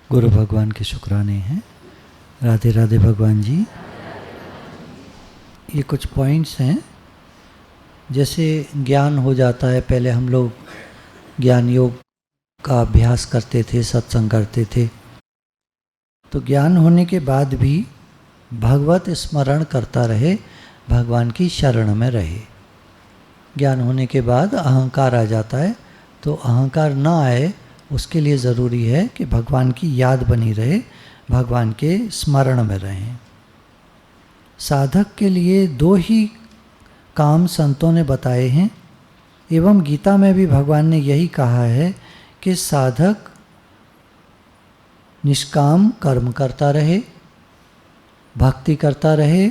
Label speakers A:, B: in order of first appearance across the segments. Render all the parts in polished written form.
A: गुरु भगवान के शुक्राने हैं। राधे राधे भगवान जी। ये कुछ पॉइंट्स हैं। जैसे ज्ञान हो जाता है, पहले हम लोग ज्ञान योग का अभ्यास करते थे, सत्संग करते थे, तो ज्ञान होने के बाद भी भगवत स्मरण करता रहे, भगवान की शरण में रहे। ज्ञान होने के बाद अहंकार आ जाता है, तो अहंकार ना आए उसके लिए ज़रूरी है कि भगवान की याद बनी रहे, भगवान के स्मरण में रहें। साधक के लिए दो ही काम संतों ने बताए हैं, एवं गीता में भी भगवान ने यही कहा है कि साधक निष्काम कर्म करता रहे, भक्ति करता रहे,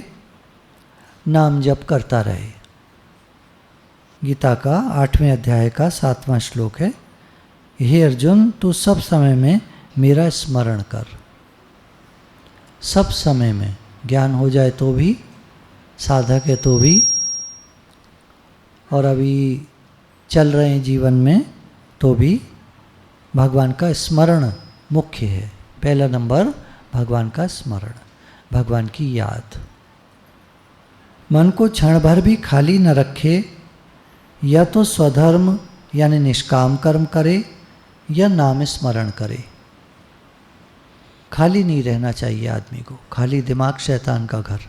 A: नाम जप करता रहे। गीता का 8वें अध्याय का 7वां श्लोक है, हे अर्जुन, तू सब समय में मेरा स्मरण कर। सब समय में, ज्ञान हो जाए तो भी, साधक है तो भी, और अभी चल रहे हैं जीवन में तो भी भगवान का स्मरण मुख्य है। पहला नंबर भगवान का स्मरण, भगवान की याद। मन को क्षण भर भी खाली न रखे, या तो स्वधर्म यानी निष्काम कर्म करे या नाम स्मरण करे। खाली नहीं रहना चाहिए आदमी को, खाली दिमाग शैतान का घर।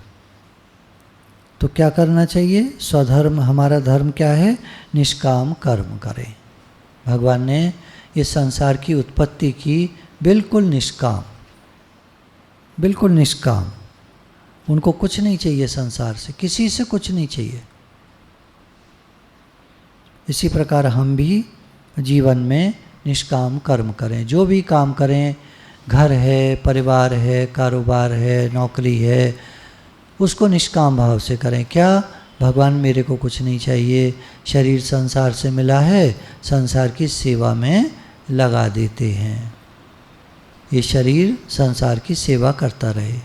A: तो क्या करना चाहिए? स्वधर्म, हमारा धर्म क्या है? निष्काम कर्म करें। भगवान ने इस संसार की उत्पत्ति की बिल्कुल निष्काम, बिल्कुल निष्काम। उनको कुछ नहीं चाहिए संसार से, किसी से कुछ नहीं चाहिए। इसी प्रकार हम भी जीवन में निष्काम कर्म करें। जो भी काम करें, घर है, परिवार है, कारोबार है, नौकरी है, उसको निष्काम भाव से करें। क्या? भगवान मेरे को कुछ नहीं चाहिए, शरीर संसार से मिला है, संसार की सेवा में लगा देते हैं। ये शरीर संसार की सेवा करता रहे।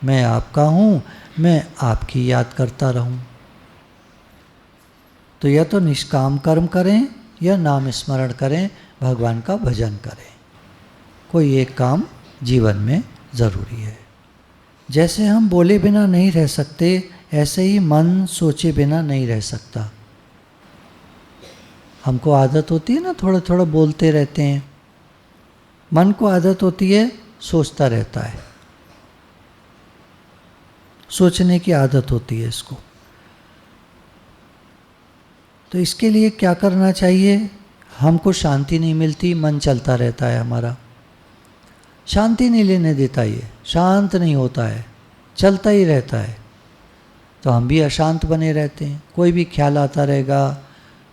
A: मैं आपका हूँ, मैं आपकी याद करता रहूँ। तो या तो निष्काम कर्म करें या नाम स्मरण करें, भगवान का भजन करें। कोई एक काम जीवन में ज़रूरी है। जैसे हम बोले बिना नहीं रह सकते, ऐसे ही मन सोचे बिना नहीं रह सकता। हमको आदत होती है ना, थोड़ा थोड़ा बोलते रहते हैं। मन को आदत होती है, सोचता रहता है, सोचने की आदत होती है इसको। तो इसके लिए क्या करना चाहिए? हमको शांति नहीं मिलती, मन चलता रहता है हमारा, शांति नहीं लेने देता, ये शांत नहीं होता है, चलता ही रहता है। तो हम भी अशांत बने रहते हैं। कोई भी ख्याल आता रहेगा,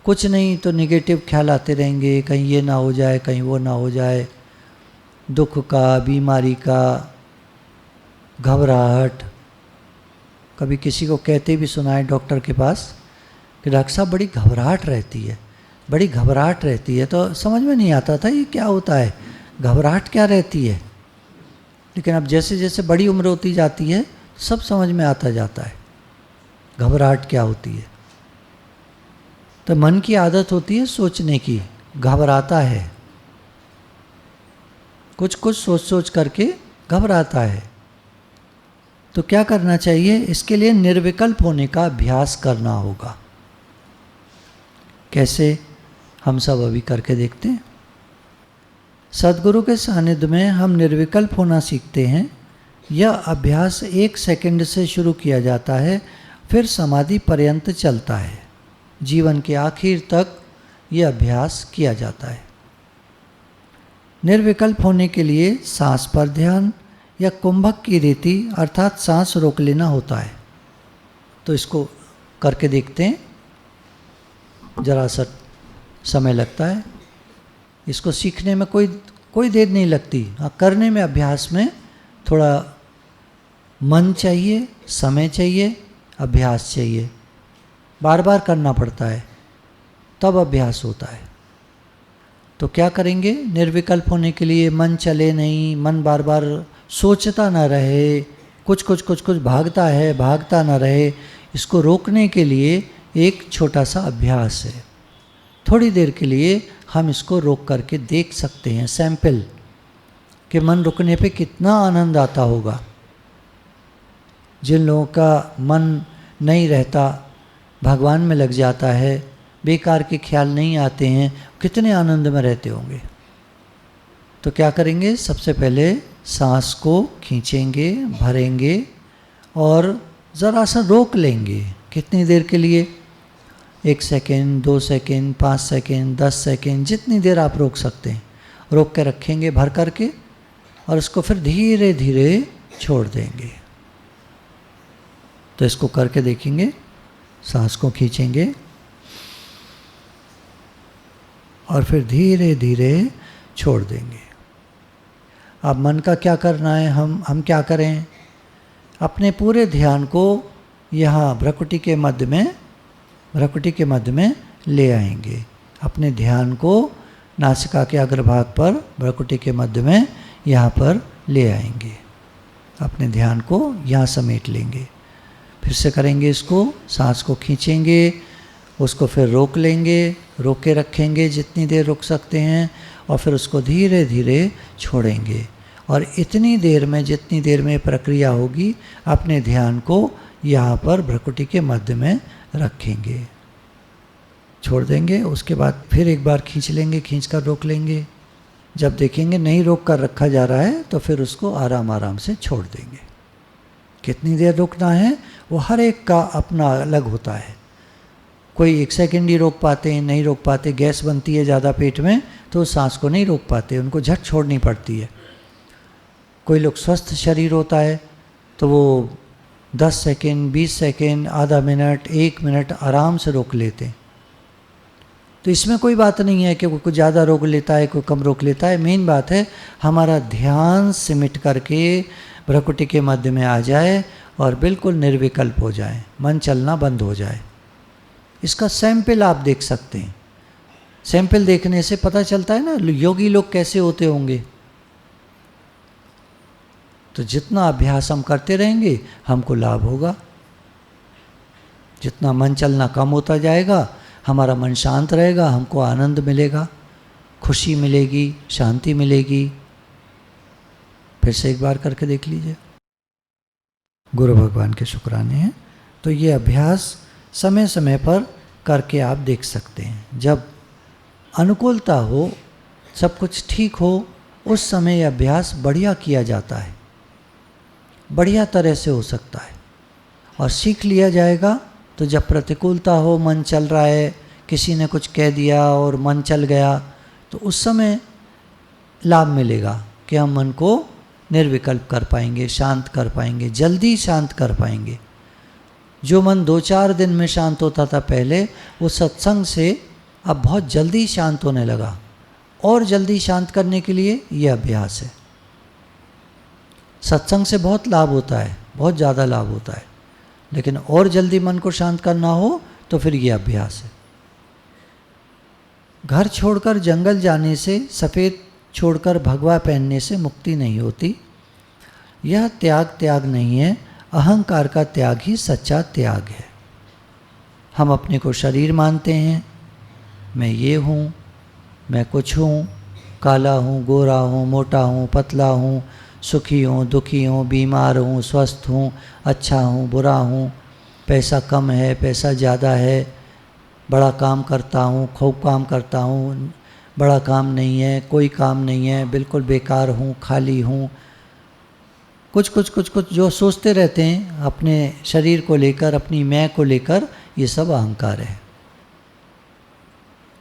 A: कुछ नहीं तो निगेटिव ख्याल आते रहेंगे, कहीं ये ना हो जाए, कहीं वो ना हो जाए, दुख का, बीमारी का, घबराहट। कभी किसी को कहते भी सुना है डॉक्टर के पास कि डॉक्टर साहब बड़ी घबराहट रहती है, बड़ी घबराहट रहती है। तो समझ में नहीं आता था ये क्या होता है, घबराहट क्या रहती है। लेकिन अब जैसे जैसे बड़ी उम्र होती जाती है, सब समझ में आता जाता है घबराहट क्या होती है। तो मन की आदत होती है सोचने की, घबराता है, कुछ कुछ सोच सोच करके घबराता है। तो क्या करना चाहिए? इसके लिए निर्विकल्प होने का अभ्यास करना होगा। कैसे? हम सब अभी करके देखते हैं। सद्गुरु के सानिध्य में हम निर्विकल्प होना सीखते हैं। यह अभ्यास 1 सेकंड से शुरू किया जाता है, फिर समाधि पर्यंत चलता है। जीवन के आखिर तक यह अभ्यास किया जाता है। निर्विकल्प होने के लिए सांस पर ध्यान या कुंभक की रीति अर्थात सांस रोक लेना होता है। तो इसको करके देखते हैं, जरा सा समय लगता है। इसको सीखने में कोई देर नहीं लगती। हाँ, करने में, अभ्यास में थोड़ा मन चाहिए, समय चाहिए, अभ्यास चाहिए, बार बार करना पड़ता है, तब अभ्यास होता है। तो क्या करेंगे? निर्विकल्प होने के लिए मन चले नहीं, मन बार बार सोचता ना रहे, कुछ भागता ना रहे, इसको रोकने के लिए एक छोटा सा अभ्यास है। थोड़ी देर के लिए हम इसको रोक करके देख सकते हैं, सैंपल, कि मन रुकने पे कितना आनंद आता होगा। जिन लोगों का मन नहीं रहता, भगवान में लग जाता है, बेकार के ख्याल नहीं आते हैं, कितने आनंद में रहते होंगे। तो क्या करेंगे, सबसे पहले सांस को खींचेंगे, भरेंगे और ज़रा सा रोक लेंगे। कितनी देर के लिए? 1 सेकेंड, 2 सेकेंड, 5 सेकेंड, 10 सेकेंड, जितनी देर आप रोक सकते हैं रोक के रखेंगे भर करके, और उसको फिर धीरे धीरे छोड़ देंगे। तो इसको करके देखेंगे। सांस को खींचेंगे और फिर धीरे धीरे छोड़ देंगे। अब मन का क्या करना है, हम क्या करें, अपने पूरे ध्यान को यहाँ भ्रुकुटी के मध्य में ले आएंगे। अपने ध्यान को नासिका के अग्रभाग पर भ्रुकुटी के मध्य में यहाँ पर ले आएंगे। अपने ध्यान को यहाँ समेट लेंगे। फिर से करेंगे इसको, सांस को खींचेंगे, उसको फिर रोक लेंगे, रोक के रखेंगे जितनी देर रोक सकते हैं, और फिर उसको धीरे धीरे छोड़ेंगे। और इतनी देर में, जितनी देर में प्रक्रिया होगी, अपने ध्यान को यहाँ पर भ्रुकुटी के मध्य में रखेंगे, छोड़ देंगे। उसके बाद फिर एक बार खींच लेंगे, खींच कर रोक लेंगे। जब देखेंगे नहीं रोक कर रखा जा रहा है तो फिर उसको आराम आराम से छोड़ देंगे। कितनी देर रोकना है वो हर एक का अपना अलग होता है। कोई 1 सेकेंड ही रोक पाते हैं, नहीं रोक पाते, गैस बनती है ज़्यादा पेट में तो सांस को नहीं रोक पाते, उनको झट छोड़नी पड़ती है। कोई लोग स्वस्थ शरीर होता है तो वो 10 सेकेंड, 20 सेकेंड, आधा मिनट, 1 मिनट आराम से रोक लेते हैं। तो इसमें कोई बात नहीं है कि कोई ज़्यादा रोक लेता है, कोई कम रोक लेता है। मेन बात है हमारा ध्यान सिमट करके भ्रुकुटी के मध्य में आ जाए और बिल्कुल निर्विकल्प हो जाए, मन चलना बंद हो जाए। इसका सैंपल आप देख सकते हैं। सैंपल देखने से पता चलता है ना योगी लोग कैसे होते होंगे। तो जितना अभ्यास हम करते रहेंगे हमको लाभ होगा। जितना मन चलना कम होता जाएगा, हमारा मन शांत रहेगा, हमको आनंद मिलेगा, खुशी मिलेगी, शांति मिलेगी। फिर से एक बार करके देख लीजिए। गुरु भगवान के शुक्राने हैं। तो ये अभ्यास समय समय पर करके आप देख सकते हैं। जब अनुकूलता हो, सब कुछ ठीक हो, उस समय ये अभ्यास बढ़िया किया जाता है, बढ़िया तरह से हो सकता है। और सीख लिया जाएगा तो जब प्रतिकूलता हो, मन चल रहा है, किसी ने कुछ कह दिया और मन चल गया, तो उस समय लाभ मिलेगा कि हम मन को निर्विकल्प कर पाएंगे, शांत कर पाएंगे, जल्दी शांत कर पाएंगे। जो मन 2-4 दिन में शांत होता था पहले, वो सत्संग से अब बहुत जल्दी शांत होने लगा। और जल्दी शांत करने के लिए ये अभ्यास है। सत्संग से बहुत लाभ होता है, बहुत ज़्यादा लाभ होता है, लेकिन और जल्दी मन को शांत करना हो तो फिर ये अभ्यास है। घर छोड़कर जंगल जाने से, सफ़ेद छोड़कर भगवा पहनने से मुक्ति नहीं होती। यह त्याग नहीं है, अहंकार का त्याग ही सच्चा त्याग है। हम अपने को शरीर मानते हैं, मैं ये हूँ, मैं कुछ हूँ, काला हूँ, गोरा हूँ, मोटा हूँ, पतला हूँ, सुखी हूँ, दुखी हूँ, बीमार हूँ, स्वस्थ हूँ, अच्छा हूँ, बुरा हूँ, पैसा कम है, पैसा ज़्यादा है, बड़ा काम करता हूँ, खूब काम करता हूँ, बड़ा काम नहीं है, कोई काम नहीं है, बिल्कुल बेकार हूँ, खाली हूँ। कुछ जो सोचते रहते हैं अपने शरीर को लेकर, अपनी मैं को लेकर, ये सब अहंकार है।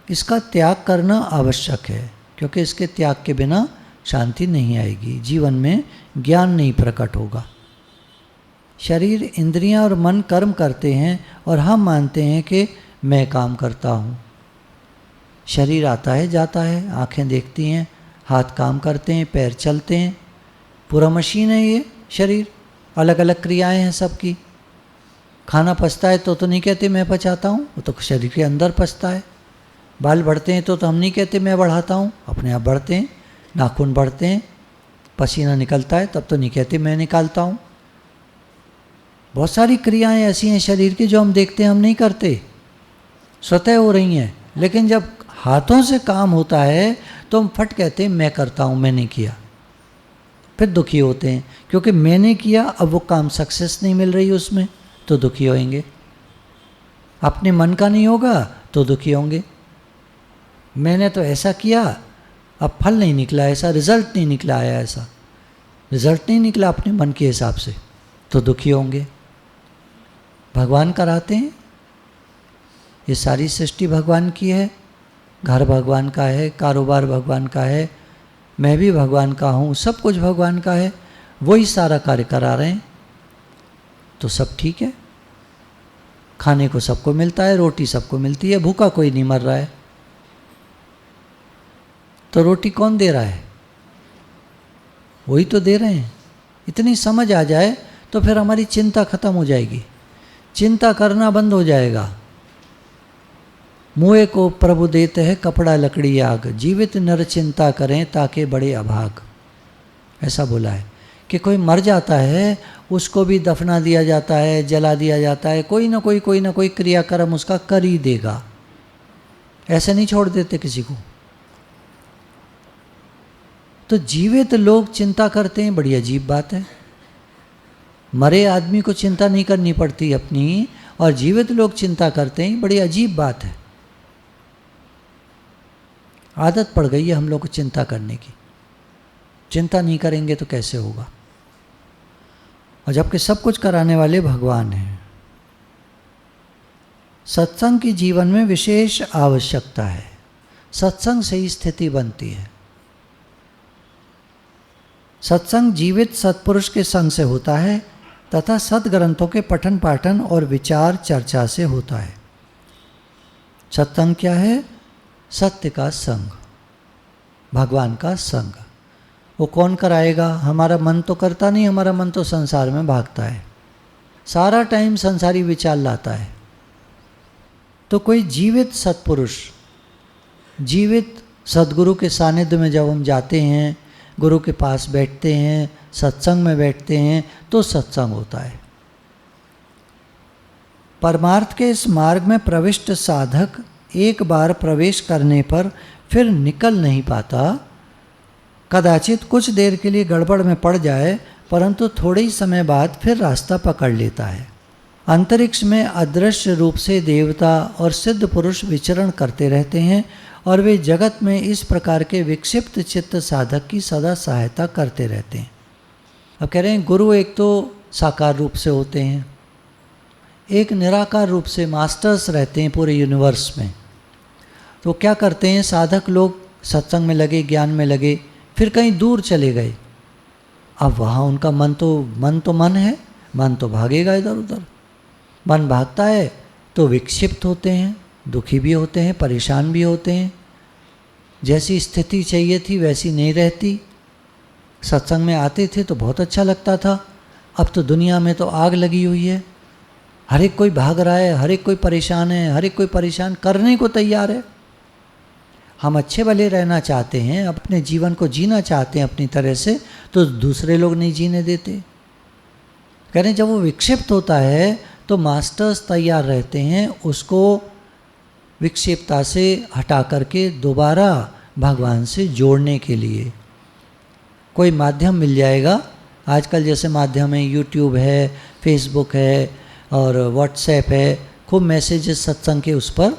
A: इसका त्याग करना आवश्यक है, क्योंकि इसके त्याग के बिना शांति नहीं आएगी, जीवन में ज्ञान नहीं प्रकट होगा। शरीर, इंद्रियां और मन कर्म करते हैं और हम मानते हैं कि मैं काम करता हूँ। शरीर आता है जाता है, आंखें देखती हैं, हाथ काम करते हैं, पैर चलते हैं, पूरा मशीन है ये शरीर, अलग अलग क्रियाएं हैं सबकी। खाना पचता है तो नहीं कहते मैं पचाता हूँ, वो तो शरीर के अंदर पचता है। बाल बढ़ते हैं तो हम नहीं कहते मैं बढ़ाता हूँ, अपने आप बढ़ते हैं। नाखून बढ़ते हैं, पसीना निकलता है तब तो नहीं कहते मैं निकालता हूँ। बहुत सारी क्रियाएं ऐसी हैं शरीर की जो हम देखते हैं, हम नहीं करते, स्वतः हो रही हैं, लेकिन जब हाथों से काम होता है तो हम फट कहते हैं मैं करता हूँ, मैंने किया। फिर दुखी होते हैं क्योंकि मैंने किया, अब वो काम सक्सेस नहीं मिल रही उसमें, तो दुखी होंगे। अपने मन का नहीं होगा तो दुखी होंगे। मैंने तो ऐसा किया, अब फल नहीं निकला ऐसा, रिजल्ट नहीं निकला आया ऐसा, रिजल्ट नहीं निकला अपने मन के हिसाब से, तो दुखी होंगे। भगवान कराते हैं, ये सारी सृष्टि भगवान की है, घर भगवान का है, कारोबार भगवान का है, मैं भी भगवान का हूँ, सब कुछ भगवान का है, वही सारा कार्य करा रहे हैं, तो सब ठीक है। खाने को सबको मिलता है, रोटी सबको मिलती है, भूखा कोई नहीं मर रहा है, तो रोटी कौन दे रहा है? वही तो दे रहे हैं। इतनी समझ आ जाए तो फिर हमारी चिंता खत्म हो जाएगी, चिंता करना बंद हो जाएगा। मुँह को प्रभु देते हैं कपड़ा लकड़ी आग, जीवित नर चिंता करें ताके बड़े अभाग। ऐसा बोला है कि कोई मर जाता है उसको भी दफना दिया जाता है, जला दिया जाता है, कोई ना कोई क्रियाक्रम उसका कर ही देगा, ऐसे नहीं छोड़ देते किसी को। तो जीवित लोग चिंता करते हैं, बड़ी अजीब बात है। मरे आदमी को चिंता नहीं करनी पड़ती अपनी, और जीवित लोग चिंता करते हैं, बड़ी अजीब बात है। आदत पड़ गई है हम लोग को चिंता करने की, चिंता नहीं करेंगे तो कैसे होगा। और जबकि सब कुछ कराने वाले भगवान हैं। सत्संग की जीवन में विशेष आवश्यकता है, सत्संग से ही स्थिति बनती है। सत्संग जीवित सत्पुरुष के संग से होता है तथा सद्ग्रंथों के पठन पाठन और विचार चर्चा से होता है। सत्संग क्या है? सत्य का संग, भगवान का संग। वो कौन कराएगा? हमारा मन तो करता नहीं, हमारा मन तो संसार में भागता है, सारा टाइम संसारी विचार लाता है। तो कोई जीवित सत्पुरुष, जीवित सद्गुरु के सानिध्य में जब हम जाते हैं, गुरु के पास बैठते हैं, सत्संग में बैठते हैं, तो सत्संग होता है। परमार्थ के इस मार्ग में प्रविष्ट साधक एक बार प्रवेश करने पर फिर निकल नहीं पाता। कदाचित कुछ देर के लिए गड़बड़ में पड़ जाए, परंतु थोड़े ही समय बाद फिर रास्ता पकड़ लेता है। अंतरिक्ष में अदृश्य रूप से देवता और सिद्ध पुरुष विचरण करते रहते हैं और वे जगत में इस प्रकार के विक्षिप्त चित्त साधक की सदा सहायता करते रहते हैं। अब कह रहे हैं गुरु एक तो साकार रूप से होते हैं, एक निराकार रूप से मास्टर्स रहते हैं पूरे यूनिवर्स में। तो क्या करते हैं साधक लोग? सत्संग में लगे, ज्ञान में लगे, फिर कहीं दूर चले गए। अब वहाँ उनका मन तो मन है, मन तो भागेगा इधर उधर। मन भागता है तो विक्षिप्त होते हैं, दुखी भी होते हैं, परेशान भी होते हैं। जैसी स्थिति चाहिए थी वैसी नहीं रहती। सत्संग में आते थे तो बहुत अच्छा लगता था, अब तो दुनिया में तो आग लगी हुई है, हर एक कोई भाग रहा है, हर एक कोई परेशान है, हर एक कोई परेशान करने को तैयार है। हम अच्छे भले रहना चाहते हैं, अपने जीवन को जीना चाहते हैं अपनी तरह से, तो दूसरे लोग नहीं जीने देते। कह रहे हैं जब वो विक्षिप्त होता है तो मास्टर्स तैयार रहते हैं उसको विक्षिप्तता से हटा करके दोबारा भगवान से जोड़ने के लिए। कोई माध्यम मिल जाएगा, आजकल जैसे माध्यम है, यूट्यूब है, फेसबुक है और व्हाट्सएप है, खूब मैसेजेस सत्संग के उस पर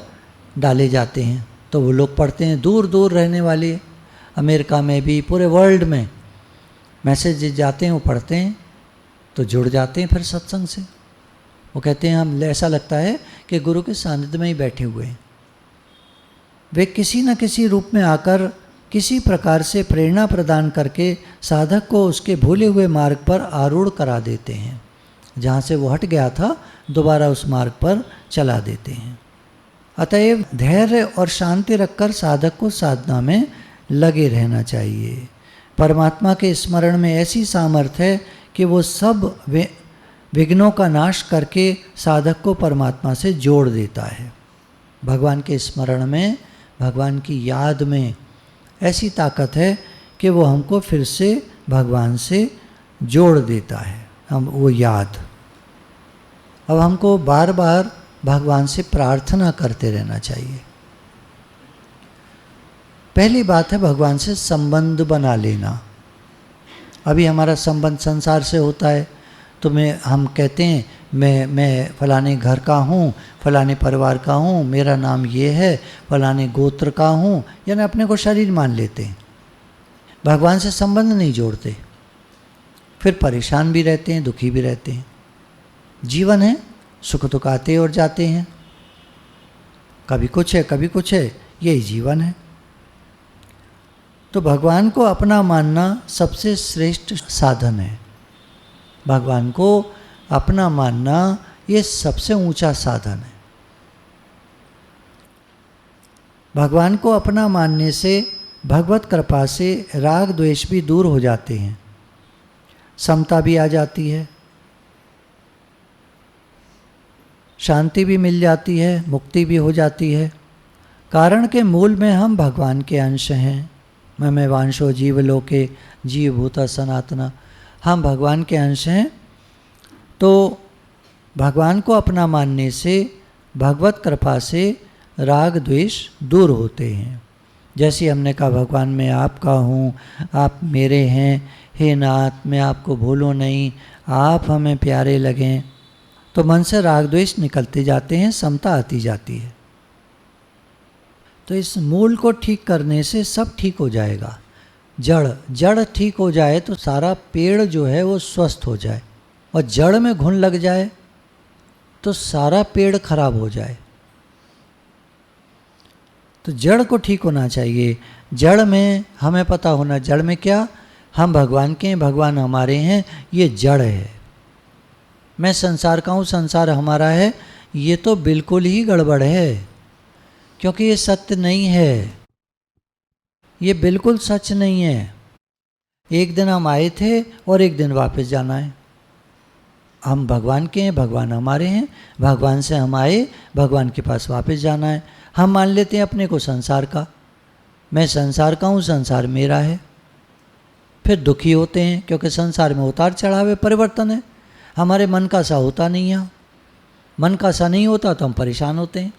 A: डाले जाते हैं, तो वो लोग पढ़ते हैं। दूर दूर रहने वाले, अमेरिका में भी, पूरे वर्ल्ड में मैसेजेस जाते हैं, वो पढ़ते हैं तो जुड़ जाते हैं फिर सत्संग से। वो कहते हैं हम, ऐसा लगता है कि गुरु के सानिध्य में ही बैठे हुए हैं। वे किसी न किसी रूप में आकर किसी प्रकार से प्रेरणा प्रदान करके साधक को उसके भूले हुए मार्ग पर आरूढ़ करा देते हैं। जहाँ से वो हट गया था दोबारा उस मार्ग पर चला देते हैं। अतएव धैर्य और शांति रखकर साधक को साधना में लगे रहना चाहिए। परमात्मा के स्मरण में ऐसी सामर्थ्य है कि वो सब विघ्नों का नाश करके साधक को परमात्मा से जोड़ देता है। भगवान के स्मरण में, भगवान की याद में ऐसी ताकत है कि वो हमको फिर से भगवान से जोड़ देता है। हम वो याद, अब हमको बार बार भगवान से प्रार्थना करते रहना चाहिए। पहली बात है भगवान से संबंध बना लेना। अभी हमारा संबंध संसार से होता है, तो हम कहते हैं मैं फलाने घर का हूँ, फलाने परिवार का हूँ, मेरा नाम ये है, फलाने गोत्र का हूँ, यानी अपने को शरीर मान लेते हैं। भगवान से संबंध नहीं जोड़ते, फिर परेशान भी रहते हैं, दुखी भी रहते हैं। जीवन है, सुख दुख आते और जाते हैं, कभी कुछ है कभी कुछ है, यही जीवन है। तो भगवान को अपना मानना सबसे श्रेष्ठ साधन है। भगवान को अपना मानना ये सबसे ऊंचा साधन है। भगवान को अपना मानने से भगवत कृपा से राग द्वेष भी दूर हो जाते हैं, समता भी आ जाती है, शांति भी मिल जाती है, मुक्ति भी हो जाती है। कारण के मूल में हम भगवान के अंश हैं। मैं वांशो जीवलोके जीवभूता सनातना, हम भगवान के अंश हैं। तो भगवान को अपना मानने से भगवत कृपा से राग द्वेष दूर होते हैं। जैसे हमने कहा भगवान मैं आपका हूँ, आप मेरे हैं, हे नाथ मैं आपको भूलूँ नहीं, आप हमें प्यारे लगें, तो मन से राग द्वेष निकलते जाते हैं, समता आती जाती है। तो इस मूल को ठीक करने से सब ठीक हो जाएगा। जड़ ठीक हो जाए तो सारा पेड़ जो है वो स्वस्थ हो जाए, और जड़ में घुन लग जाए तो सारा पेड़ खराब हो जाए। तो जड़ को ठीक होना चाहिए। जड़ में हमें पता होना, जड़ में क्या, हम भगवान के हैं, भगवान हमारे हैं, ये जड़ है। मैं संसार का हूँ, संसार हमारा है, ये तो बिल्कुल ही गड़बड़ है, क्योंकि ये सत्य नहीं है, ये बिल्कुल सच नहीं है। एक दिन हम आए थे और एक दिन वापस जाना है। हम भगवान के हैं, भगवान हमारे हैं, भगवान से हम आए, भगवान के पास वापस जाना है। हम मान लेते हैं अपने को संसार का, मैं संसार का हूँ, संसार मेरा है। फिर दुखी होते हैं, क्योंकि संसार में उतार चढ़ाव है, परिवर्तन है। हमारे मन का सा होता नहीं है, मन का सा नहीं होता तो हम परेशान होते हैं।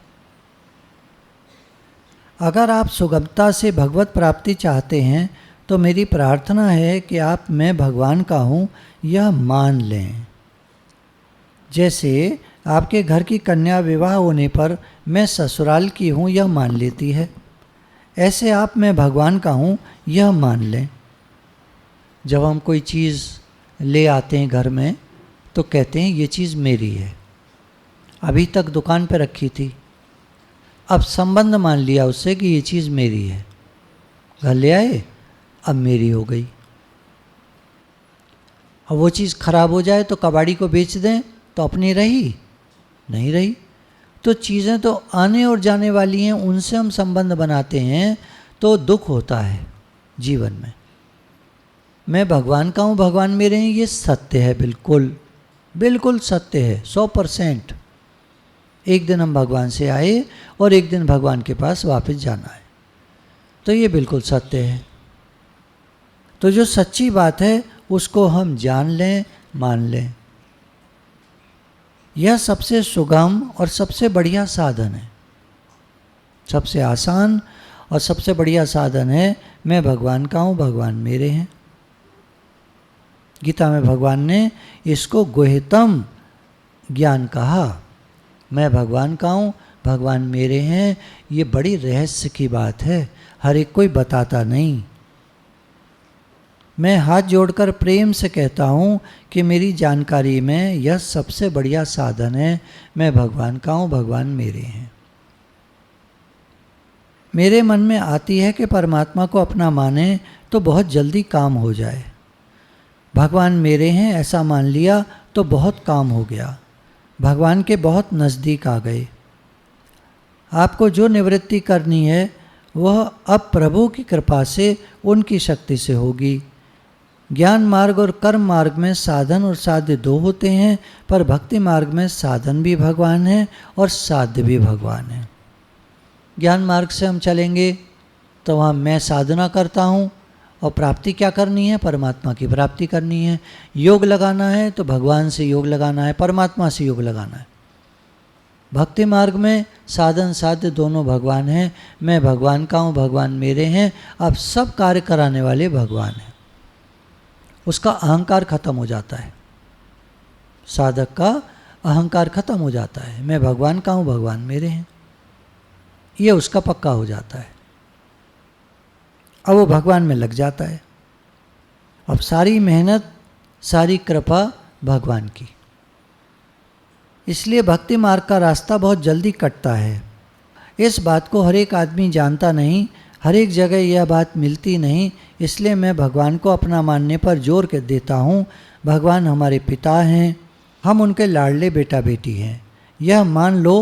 A: अगर आप सुगमता से भगवत प्राप्ति चाहते हैं तो मेरी प्रार्थना है कि आप मैं भगवान का हूँ यह मान लें। जैसे आपके घर की कन्या विवाह होने पर मैं ससुराल की हूँ यह मान लेती है, ऐसे आप मैं भगवान का हूँ यह मान लें। जब हम कोई चीज़ ले आते हैं घर में तो कहते हैं ये चीज़ मेरी है, अभी तक दुकान पर रखी थी, अब संबंध मान लिया उससे कि ये चीज़ मेरी है, घर ले आए, अब मेरी हो गई। अब वो चीज़ खराब हो जाए तो कबाड़ी को बेच दें तो अपनी रही नहीं रही। तो चीज़ें तो आने और जाने वाली हैं, उनसे हम संबंध बनाते हैं तो दुख होता है जीवन में। मैं भगवान का हूँ, भगवान मेरे हैं, ये सत्य है, बिल्कुल बिल्कुल सत्य है, 100%। एक दिन हम भगवान से आए और एक दिन भगवान के पास वापस जाना है, तो ये बिल्कुल सत्य है। तो जो सच्ची बात है उसको हम जान लें, मान लें। यह सबसे सुगम और सबसे बढ़िया साधन है, सबसे आसान और सबसे बढ़िया साधन है। मैं भगवान का हूँ, भगवान मेरे हैं। गीता में भगवान ने इसको गुह्यतम ज्ञान कहा। मैं भगवान का हूँ, भगवान मेरे हैं, ये बड़ी रहस्य की बात है, हर एक कोई बताता नहीं। मैं हाथ जोड़कर प्रेम से कहता हूँ कि मेरी जानकारी में यह सबसे बढ़िया साधन है। मैं भगवान का हूँ, भगवान मेरे हैं। मेरे मन में आती है कि परमात्मा को अपना माने तो बहुत जल्दी काम हो जाए। भगवान मेरे हैं ऐसा मान लिया तो बहुत काम हो गया, भगवान के बहुत नज़दीक आ गए। आपको जो निवृत्ति करनी है वह अब प्रभु की कृपा से उनकी शक्ति से होगी। ज्ञान मार्ग और कर्म मार्ग में साधन और साध्य दो होते हैं, पर भक्ति मार्ग में साधन भी भगवान है और साध्य भी भगवान है। ज्ञान मार्ग से हम चलेंगे तो वहाँ मैं साधना करता हूँ और प्राप्ति क्या करनी है, परमात्मा की प्राप्ति करनी है। योग लगाना है तो भगवान से योग लगाना है, परमात्मा से योग लगाना है। भक्ति मार्ग में साधन साध्य दोनों भगवान हैं। मैं भगवान का हूँ, भगवान मेरे हैं। अब सब कार्य कराने वाले भगवान हैं। उसका अहंकार खत्म हो जाता है, साधक का अहंकार खत्म हो जाता है। मैं भगवान का हूँ, भगवान मेरे हैं, ये उसका पक्का हो जाता है। अब वो भगवान में लग जाता है। अब सारी मेहनत, सारी कृपा भगवान की। इसलिए भक्ति मार्ग का रास्ता बहुत जल्दी कटता है। इस बात को हर एक आदमी जानता नहीं, हर एक जगह यह बात मिलती नहीं। इसलिए मैं भगवान को अपना मानने पर जोर के देता हूँ। भगवान हमारे पिता हैं, हम उनके लाडले बेटा बेटी हैं। यह मान लो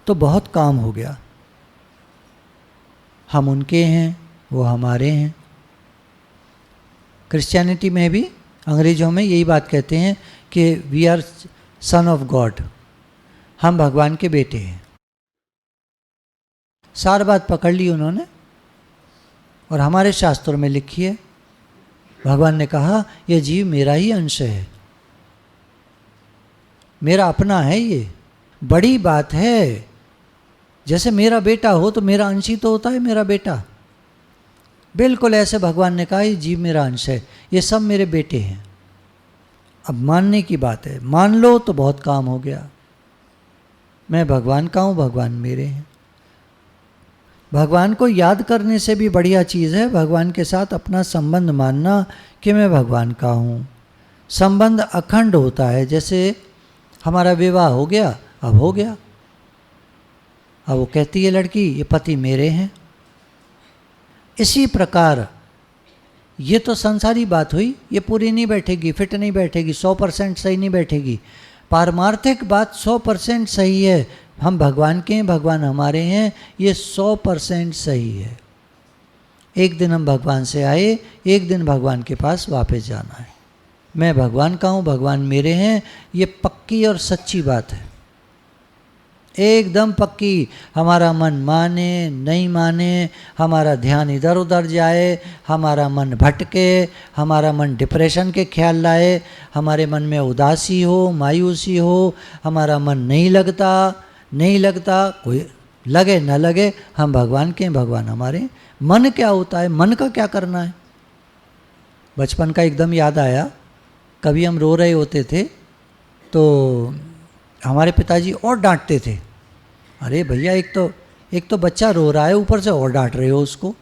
A: तो बहुत काम हो गया। हम उनके हैं, वो हमारे हैं। क्रिश्चियनिटी में भी, अंग्रेजों में यही बात कहते हैं कि we are son of God, हम भगवान के बेटे हैं। सार बात पकड़ ली उन्होंने और हमारे शास्त्रों में लिखी है। भगवान ने कहा यह जीव मेरा ही अंश है, मेरा अपना है, ये बड़ी बात है। जैसे मेरा बेटा हो तो मेरा अंश ही तो होता है मेरा बेटा। बिल्कुल ऐसे भगवान ने कहा ये जीव मेरा अंश है, ये सब मेरे बेटे हैं। अब मानने की बात है, मान लो तो बहुत काम हो गया। मैं भगवान का हूँ, भगवान मेरे हैं। भगवान को याद करने से भी बढ़िया चीज़ है भगवान के साथ अपना संबंध मानना कि मैं भगवान का हूँ। संबंध अखंड होता है। जैसे हमारा विवाह हो गया, अब हो गया। अब वो कहती है लड़की ये पति मेरे हैं। इसी प्रकार ये तो संसारी बात हुई, ये पूरी नहीं बैठेगी, फिट नहीं बैठेगी, 100% सही नहीं बैठेगी। पारमार्थिक बात 100% सही है। हम भगवान के हैं, भगवान हमारे हैं, ये 100% सही है। एक दिन हम भगवान से आए, एक दिन भगवान के पास वापस जाना है। मैं भगवान का हूँ, भगवान मेरे हैं, ये पक्की और सच्ची बात है, एकदम पक्की। हमारा मन माने नहीं माने, हमारा ध्यान इधर उधर जाए, हमारा मन भटके, हमारा मन डिप्रेशन के ख्याल लाए, हमारे मन में उदासी हो, मायूसी हो, हमारा मन नहीं लगता, कोई लगे न लगे, हम भगवान के, भगवान हमारे। मन क्या होता है, मन का क्या करना है। बचपन का एकदम याद आया। कभी हम रो रहे होते थे तो हमारे पिताजी और डांटते थे। अरे भैया एक तो बच्चा रो रहा है, ऊपर से और डांट रहे हो उसको।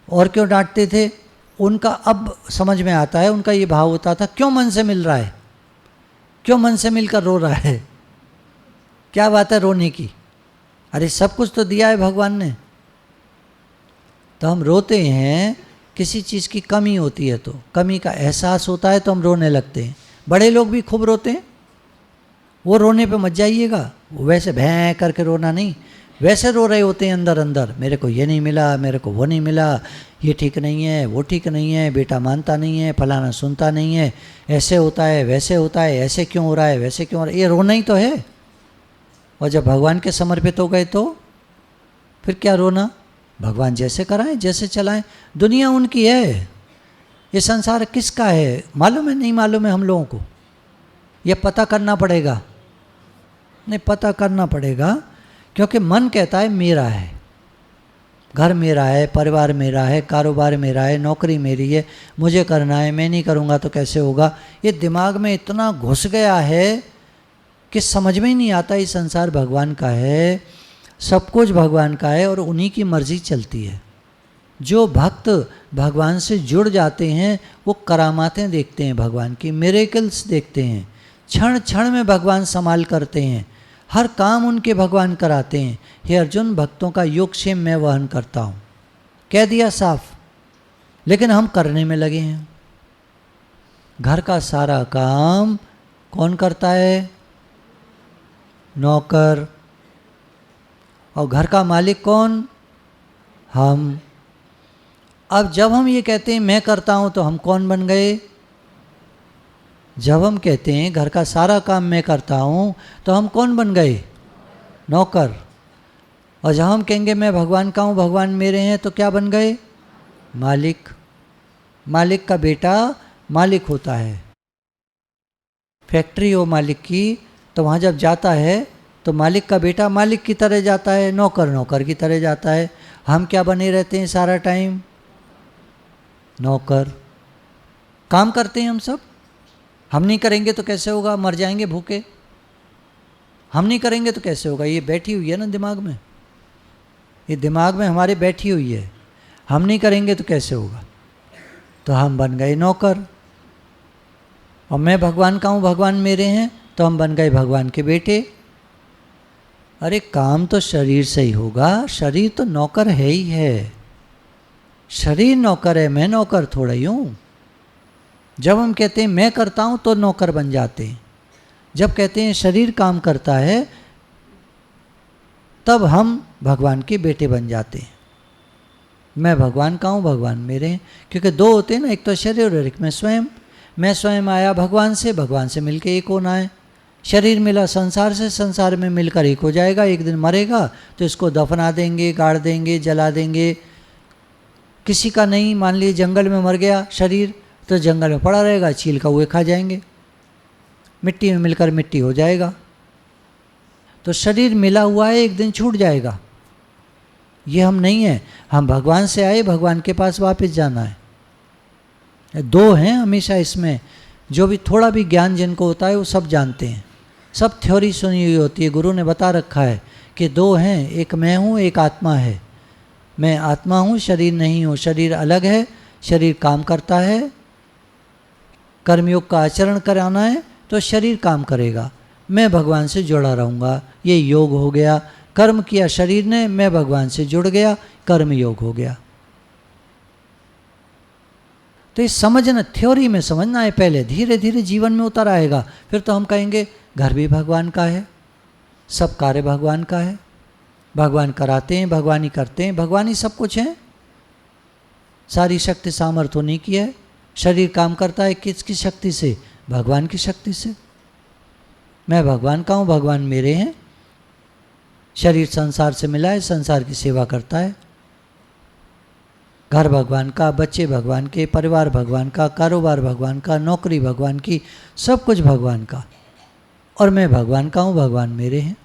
A: और क्यों डांटते थे, उनका अब समझ में आता है। उनका ये भाव होता था क्यों मन से मिल रहा है, क्यों मन से मिलकर रो रहा है, क्या बात है रोने की। अरे सब कुछ तो दिया है भगवान ने। तो हम रोते हैं, किसी चीज़ की कमी होती है तो कमी का एहसास होता है तो हम रोने लगते हैं। बड़े लोग भी खूब रोते हैं। वो रोने पे मत जाइएगा, वो वैसे भैं करके रोना नहीं, वैसे रो रहे होते हैं अंदर अंदर। मेरे को ये नहीं मिला, मेरे को वो नहीं मिला, ये ठीक नहीं है, वो ठीक नहीं है, बेटा मानता नहीं है, फलाना सुनता नहीं है, ऐसे होता है, वैसे होता है, ऐसे क्यों हो रहा है, वैसे क्यों हो रहा है। ये रोना ही तो है। और जब भगवान के समर्पित हो गए तो फिर क्या रोना। भगवान जैसे कराएं, जैसे चलाएं। दुनिया उनकी है, ये संसार किसका है मालूम है नहीं मालूम है हम लोगों को। ये पता करना पड़ेगा, नहीं पता करना पड़ेगा। क्योंकि मन कहता है मेरा है, घर मेरा है, परिवार मेरा है, कारोबार मेरा है, नौकरी मेरी है, मुझे करना है, मैं नहीं करूँगा तो कैसे होगा। ये दिमाग में इतना घुस गया है कि समझ में ही नहीं आता ये संसार भगवान का है, सब कुछ भगवान का है और उन्हीं की मर्जी चलती है। जो भक्त भगवान से जुड़ जाते हैं वो करामातें देखते हैं, भगवान की मिरेकल्स देखते हैं। क्षण क्षण में भगवान संभाल करते हैं, हर काम उनके भगवान कराते हैं। हे अर्जुन, भक्तों का योगक्षेम मैं वहन करता हूँ, कह दिया साफ। लेकिन हम करने में लगे हैं। घर का सारा काम कौन करता है, नौकर। और घर का मालिक कौन, हम। अब जब हम ये कहते हैं मैं करता हूँ तो हम कौन बन गए। जब हम कहते हैं घर का सारा काम मैं करता हूँ तो हम कौन बन गए, नौकर। और जब हम कहेंगे मैं भगवान का हूँ, भगवान मेरे हैं, तो क्या बन गए, मालिक। मालिक का बेटा मालिक होता है। फैक्ट्री हो मालिक की, तो वहाँ जब जाता है तो मालिक का बेटा मालिक की तरह जाता है, नौकर नौकर की तरह जाता है। हम क्या बने रहते हैं सारा टाइम? नौकर। काम करते हैं हम सब। हम नहीं करेंगे तो कैसे होगा? मर जाएंगे भूखे। हम नहीं करेंगे तो कैसे होगा? ये बैठी हुई है ना दिमाग में, ये दिमाग में हमारे बैठी हुई है। हम नहीं करेंगे तो कैसे होगा? तो हम बन गए नौकर। और मैं भगवान का हूँ, भगवान मेरे हैं, तो हम बन गए भगवान के बेटे। अरे काम तो शरीर से ही होगा, शरीर तो नौकर है ही है। शरीर नौकर है, मैं नौकर थोड़ा ही हूँ। जब हम कहते हैं मैं करता हूँ तो नौकर बन जाते हैं। जब कहते हैं शरीर काम करता है तब हम भगवान के बेटे बन जाते हैं। मैं भगवान का हूँ, भगवान मेरे हैं। क्योंकि दो होते हैं ना, एक तो शरीर और एक मैं स्वयं। मैं स्वयं आया भगवान से मिलकर एक होना है। शरीर मिला संसार से, संसार में मिलकर एक हो जाएगा। एक दिन मरेगा तो इसको दफना देंगे, गाड़ देंगे, जला देंगे। किसी का नहीं, मान लीजिए जंगल में मर गया शरीर, तो जंगल में पड़ा रहेगा, चील का हुए खा जाएंगे। मिट्टी में मिलकर मिट्टी हो जाएगा। तो शरीर मिला हुआ है, एक दिन छूट जाएगा। ये हम नहीं है, हम भगवान से आए, भगवान के पास वापस जाना है। दो हैं हमेशा इसमें। जो भी थोड़ा भी ज्ञान जिनको होता है वो सब जानते हैं, सब थ्योरी सुनी हुई होती है। गुरु ने बता रखा है कि दो हैं, एक मैं हूँ, एक आत्मा है। मैं आत्मा हूँ, शरीर नहीं हूँ। शरीर अलग है, शरीर काम करता है। कर्मयोग का आचरण कराना है तो शरीर काम करेगा, मैं भगवान से जुड़ा रहूँगा। ये योग हो गया। कर्म किया शरीर ने, मैं भगवान से जुड़ गया, कर्म योग हो गया। तो ये समझना, थ्योरी में समझना है पहले, धीरे धीरे जीवन में उतर आएगा। फिर तो हम कहेंगे घर भी भगवान का है, सब कार्य भगवान का है, भगवान कराते हैं, भगवान ही करते हैं, भगवान ही सब कुछ है। सारी शक्ति सामर्थ्य उन्हीं की है। शरीर काम करता है किसकी शक्ति से? भगवान की शक्ति से। मैं भगवान का हूँ, भगवान मेरे हैं। शरीर संसार से मिला है, संसार की सेवा करता है। घर भगवान का, बच्चे भगवान के, परिवार भगवान का, कारोबार भगवान का, नौकरी भगवान की, सब कुछ भगवान का। और मैं भगवान का हूँ, भगवान मेरे हैं।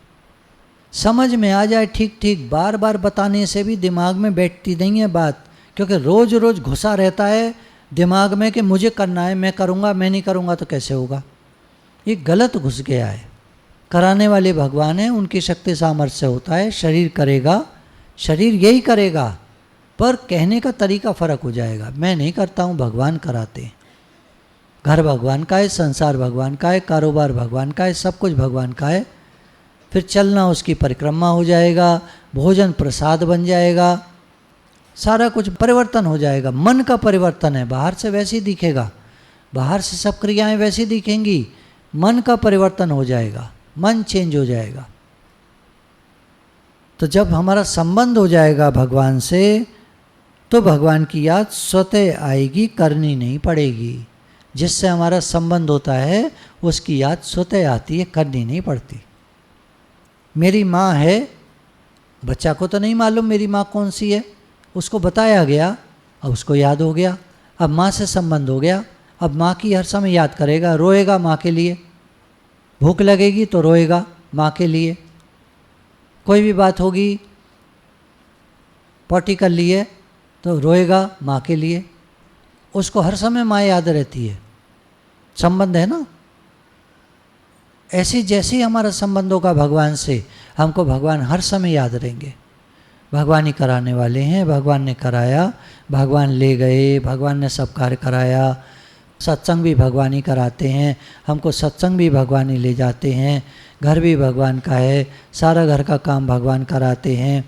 A: समझ में आ जाए ठीक ठीक। बार बार बताने से भी दिमाग में बैठती नहीं है बात, क्योंकि रोज रोज घुसा रहता है दिमाग में कि मुझे करना है, मैं करूँगा, मैं नहीं करूँगा तो कैसे होगा। ये गलत घुस गया है। कराने वाले भगवान हैं, उनकी शक्ति सामर्थ्य से होता है। शरीर करेगा, शरीर यही करेगा, पर कहने का तरीका फ़र्क हो जाएगा। मैं नहीं करता हूँ, भगवान कराते हैं। घर भगवान का है, संसार भगवान का है, कारोबार भगवान का है, सब कुछ भगवान का है। फिर चलना उसकी परिक्रमा हो जाएगा, भोजन प्रसाद बन जाएगा, सारा कुछ परिवर्तन हो जाएगा। मन का परिवर्तन है, बाहर से वैसे ही दिखेगा, बाहर से सब क्रियाएं वैसी दिखेंगी, मन का परिवर्तन हो जाएगा, मन चेंज हो जाएगा। तो जब हमारा संबंध हो जाएगा भगवान से, तो भगवान की याद स्वतः आएगी, करनी नहीं पड़ेगी। जिससे हमारा संबंध होता है उसकी याद स्वतः आती है, करनी नहीं पड़ती। मेरी माँ है, बच्चा को तो नहीं मालूम मेरी माँ कौन सी है, उसको बताया गया, अब उसको याद हो गया। अब माँ से संबंध हो गया, अब माँ की हर समय याद करेगा, रोएगा माँ के लिए। भूख लगेगी तो रोएगा माँ के लिए। कोई भी बात होगी, पॉटी कर लिए तो रोएगा माँ के लिए। उसको हर समय माँ याद रहती है, संबंध है ना। ऐसे जैसे ही हमारा संबंध होगा भगवान से, हमको भगवान हर समय याद रहेंगे। भगवान ही कराने वाले हैं, भगवान ने कराया, भगवान ले गए, भगवान ने सब कार्य कराया। सत्संग भी भगवान ही कराते हैं, हमको सत्संग भी भगवान ही ले जाते हैं। घर भी भगवान का है, सारा घर का काम भगवान कराते हैं,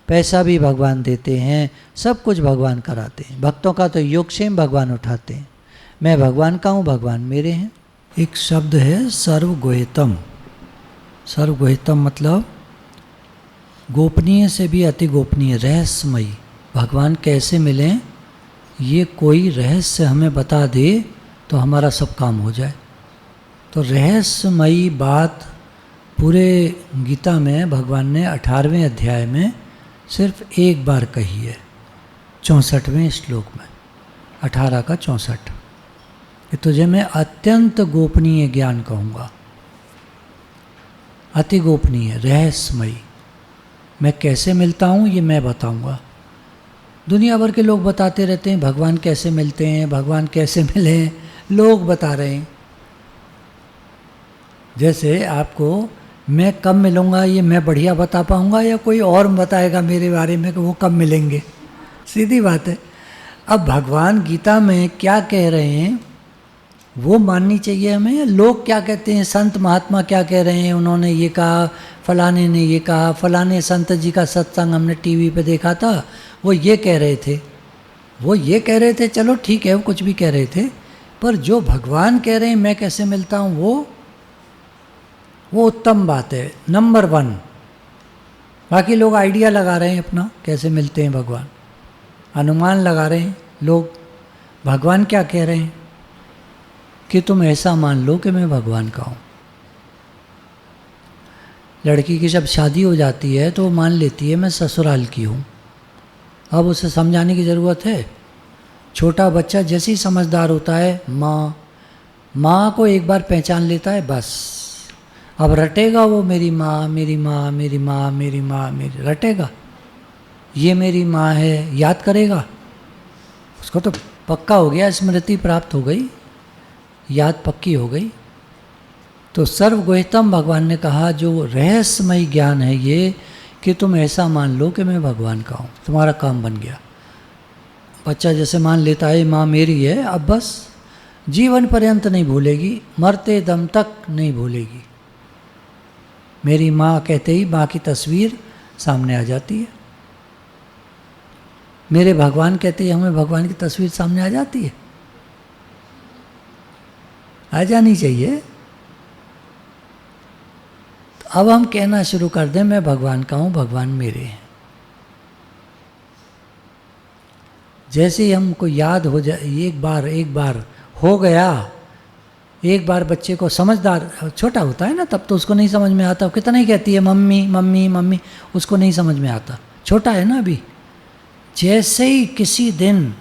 A: पैसा भी भगवान देते हैं, सब कुछ भगवान कराते हैं। भक्तों का तो योगक्षेम भगवान उठाते हैं। मैं भगवान का हूँ, भगवान मेरे हैं। एक शब्द है सर्वगुह्यतम। सर्वगुह्यतम मतलब गोपनीय से भी अति गोपनीय, रहस्यमयी। भगवान कैसे मिलें, ये कोई रहस्य हमें बता दे तो हमारा सब काम हो जाए। तो रहस्यमयी बात पूरे गीता में भगवान ने 18वें अध्याय में सिर्फ एक बार कही है, 64वें श्लोक में, 18 का 64, कि तुझे मैं अत्यंत गोपनीय ज्ञान कहूँगा। अति गोपनीय, रहस्यमयी। मैं कैसे मिलता हूँ ये मैं बताऊँगा। दुनिया भर के लोग बताते रहते हैं भगवान कैसे मिलते हैं, भगवान कैसे मिले हैं, लोग बता रहे हैं। जैसे आपको मैं कब मिलूँगा ये मैं बढ़िया बता पाऊँगा या कोई और बताएगा मेरे बारे में कि वो कब मिलेंगे? सीधी बात है। अब भगवान गीता में क्या कह रहे हैं वो माननी चाहिए हमें। लोग क्या कहते हैं, संत महात्मा क्या कह रहे हैं, उन्होंने ये कहा, फलाने ने ये कहा, फलाने संत जी का सत्संग हमने टीवी पे देखा था, वो ये कह रहे थे, वो ये कह रहे थे, चलो ठीक है वो कुछ भी कह रहे थे, पर जो भगवान कह रहे हैं मैं कैसे मिलता हूँ वो उत्तम बात है, नंबर 1। बाकी लोग आइडिया लगा रहे हैं अपना कैसे मिलते हैं भगवान, अनुमान लगा रहे हैं लोग। भगवान क्या कह रहे हैं कि तुम ऐसा मान लो कि मैं भगवान का हूँ। लड़की की जब शादी हो जाती है तो वो मान लेती है मैं ससुराल की हूँ। अब उसे समझाने की ज़रूरत है। छोटा बच्चा जैसे ही समझदार होता है माँ को एक बार पहचान लेता है, बस अब रटेगा वो, मेरी माँ मेरी माँ मेरी माँ मेरी माँ मेरी, रटेगा ये मेरी माँ है, याद करेगा। उसको तो पक्का हो गया, स्मृति प्राप्त हो गई, याद पक्की हो गई। तो सर्वगुह्यतम भगवान ने कहा जो रहस्यमय ज्ञान है ये कि तुम ऐसा मान लो कि मैं भगवान का हूँ, तुम्हारा काम बन गया। बच्चा जैसे मान लेता है माँ मेरी है, अब बस जीवन पर्यंत नहीं भूलेगी, मरते दम तक नहीं भूलेगी। मेरी माँ कहते ही माँ की तस्वीर सामने आ जाती है। मेरे भगवान कहते ही हमें भगवान की तस्वीर सामने आ जाती है, आ जानी चाहिए। तो अब हम कहना शुरू कर दें मैं भगवान का हूँ, भगवान मेरे हैं। जैसे ही हमको याद हो जाए, एक बार हो गया, एक बार बच्चे को समझदार, छोटा होता है ना तब तो उसको नहीं समझ में आता, कितना ही कहती है मम्मी मम्मी मम्मी, उसको नहीं समझ में आता, छोटा है ना अभी। जैसे ही किसी दिन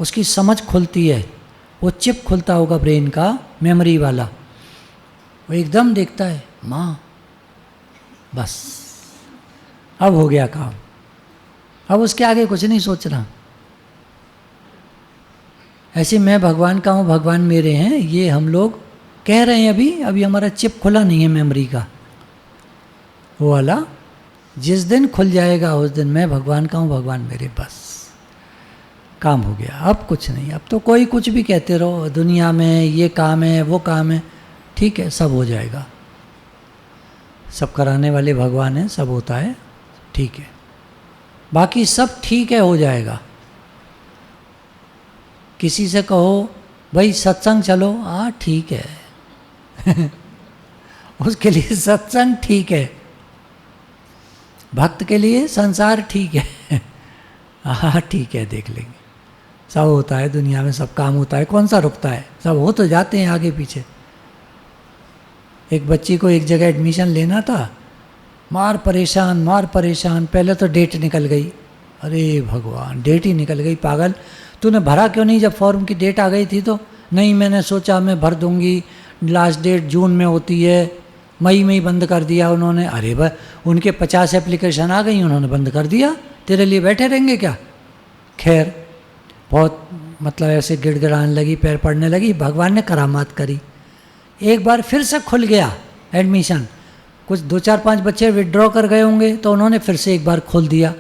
A: उसकी समझ खुलती है, वो चिप खुलता होगा ब्रेन का, मेमोरी वाला, वो एकदम देखता है माँ, बस अब हो गया काम, अब उसके आगे कुछ नहीं सोचना। ऐसे मैं भगवान का हूँ, भगवान मेरे हैं, ये हम लोग कह रहे हैं। अभी हमारा चिप खुला नहीं है मेमोरी का, वो वाला जिस दिन खुल जाएगा उस दिन मैं भगवान का हूँ, भगवान मेरे, बस काम हो गया। अब कुछ नहीं, अब तो कोई कुछ भी कहते रहो दुनिया में, ये काम है वो काम है, ठीक है सब हो जाएगा, सब कराने वाले भगवान हैं, सब होता है, ठीक है, बाकी सब ठीक है हो जाएगा। किसी से कहो भाई सत्संग चलो, हाँ ठीक है उसके लिए सत्संग ठीक है, भक्त के लिए संसार ठीक है हाँ ठीक है देख लेंगे, सब होता है दुनिया में, सब काम होता है, कौन सा रुकता है, सब हो तो जाते हैं आगे पीछे। एक बच्ची को एक जगह एडमिशन लेना था, मार परेशान, पहले तो डेट निकल गई, अरे भगवान डेट ही निकल गई, पागल तूने भरा क्यों नहीं जब फॉर्म की डेट आ गई थी? तो नहीं मैंने सोचा मैं भर दूंगी, लास्ट डेट जून में होती है, मई में ही बंद कर दिया उन्होंने। अरे भाई उनके 50 एप्लीकेशन आ गई, उन्होंने बंद कर दिया, तेरे लिए बैठे रहेंगे क्या? खैर बहुत मतलब ऐसे गिड़गिड़ाने लगी, पैर पड़ने लगी, भगवान ने करामात करी, एक बार फिर से खुल गया एडमिशन। कुछ 2-4-5 बच्चे विड्रॉ कर गए होंगे तो उन्होंने फिर से एक बार खोल दिया।